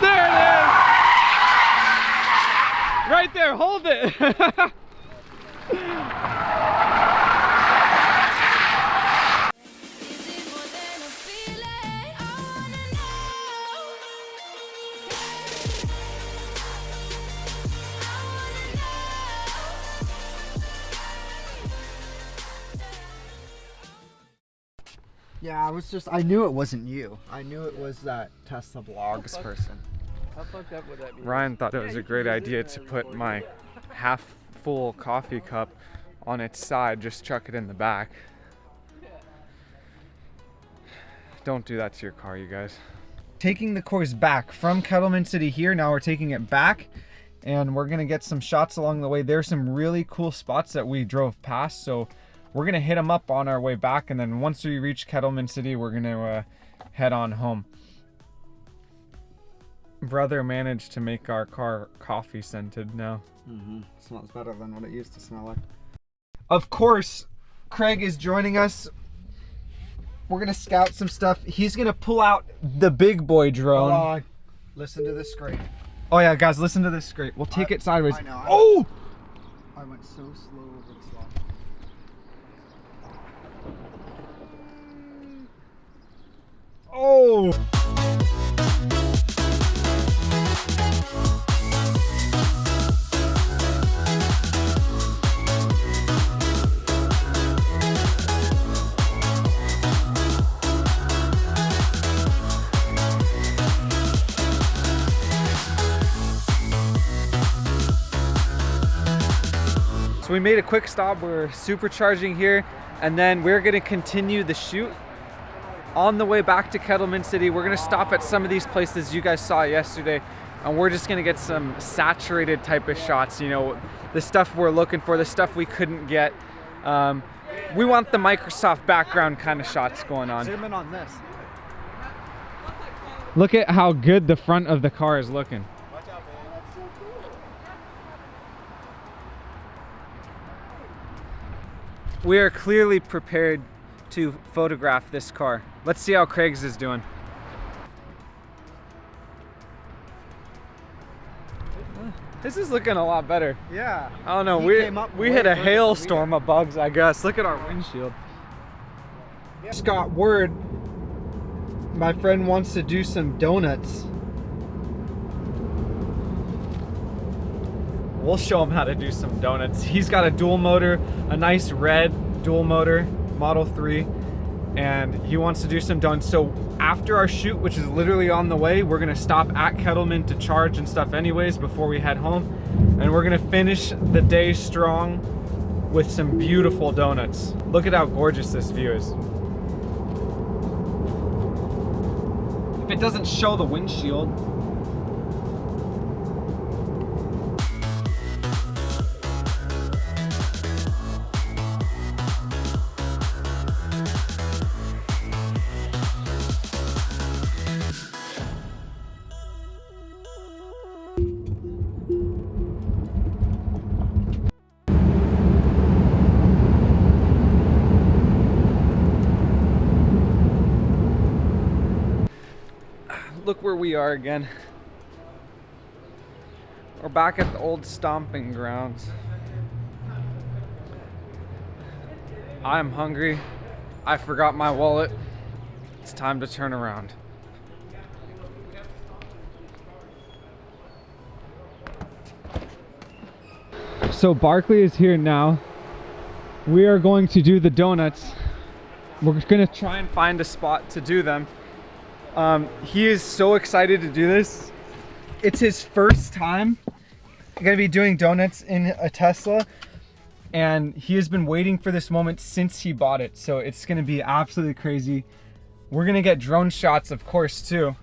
There it is! Right there, hold it! Yeah, I knew it wasn't you. I knew it was that Tesla Vlogs person. How fucked up would that be? Ryan thought it was a great idea to put my half full coffee cup on its side, just chuck it in the back. Don't do that to your car, you guys. Taking the course back from Kettleman City here, now we're taking it back and we're gonna get some shots along the way. There's some really cool spots that we drove past, so we're gonna hit them up on our way back, and then once we reach Kettleman City, we're gonna head on home. Brother managed to make our car coffee scented now. Smells better than what it used to smell like. Of course, Craig is joining us. We're gonna scout some stuff. He's gonna pull out the big boy drone. Listen to this scrape. Oh yeah, guys, listen to this scrape. We'll take it sideways. I know. Oh! I went so slow over the slot. Oh! So we made a quick stop. We're supercharging here, and then we're gonna continue the shoot. On the way back to Kettleman City, we're gonna stop at some of these places you guys saw yesterday, and we're just gonna get some saturated type of shots, you know, the stuff we're looking for, the stuff we couldn't get. We want the Microsoft background kind of shots going on. Zoom in on this. Look at how good the front of the car is looking. We are clearly prepared to photograph this car. Let's see how Craig's is doing. This is looking a lot better. Yeah. I don't know, we hit a hailstorm of bugs, I guess. Look at our windshield. Just got word my friend wants to do some donuts. We'll show him how to do some donuts. He's got a dual motor, a nice red dual motor, Model 3, and he wants to do some donuts. So after our shoot, which is literally on the way, we're gonna stop at Kettleman to charge and stuff anyways before we head home. And we're gonna finish the day strong with some beautiful donuts. Look at how gorgeous this view is. If it doesn't show the windshield, look where we are again. We're back at the old stomping grounds. I'm hungry. I forgot my wallet. It's time to turn around. So Barklee is here now. We are going to do the donuts. We're gonna try and find a spot to do them. He is so excited to do this. It's his first time gonna be doing donuts in a Tesla, and he has been waiting for this moment since he bought it. So it's gonna be absolutely crazy. We're gonna get drone shots, of course, too.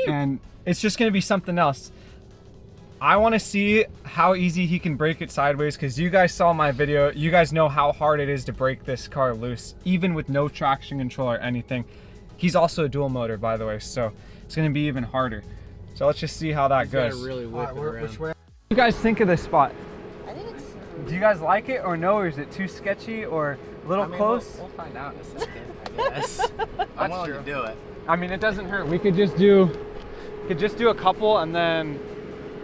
And it's just gonna be something else. I wanna see how easy he can break it sideways, because you guys saw my video. You guys know how hard it is to break this car loose, even with no traction control or anything. He's also a dual motor, by the way, so it's gonna be even harder. So let's just see how that goes. Really whip it around. Which way? What do you guys think of this spot? I think it's... Do you guys like it or no, or is it too sketchy or a little close? We'll find out in a second, I guess. I'm willing to do it. I mean, it doesn't hurt. We could just do Could just do a couple and then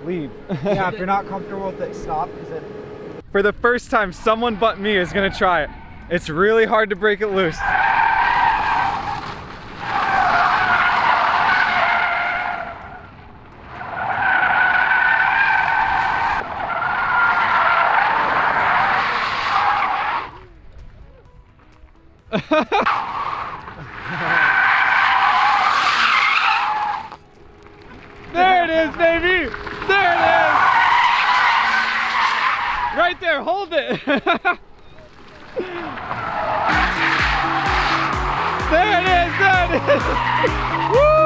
leave. Yeah, if you're not comfortable with it, stop. Because For the first time, someone but me is gonna try it. It's really hard to break it loose. There it is, baby! There it is! Right there, hold it! There it is, there it is! Woo!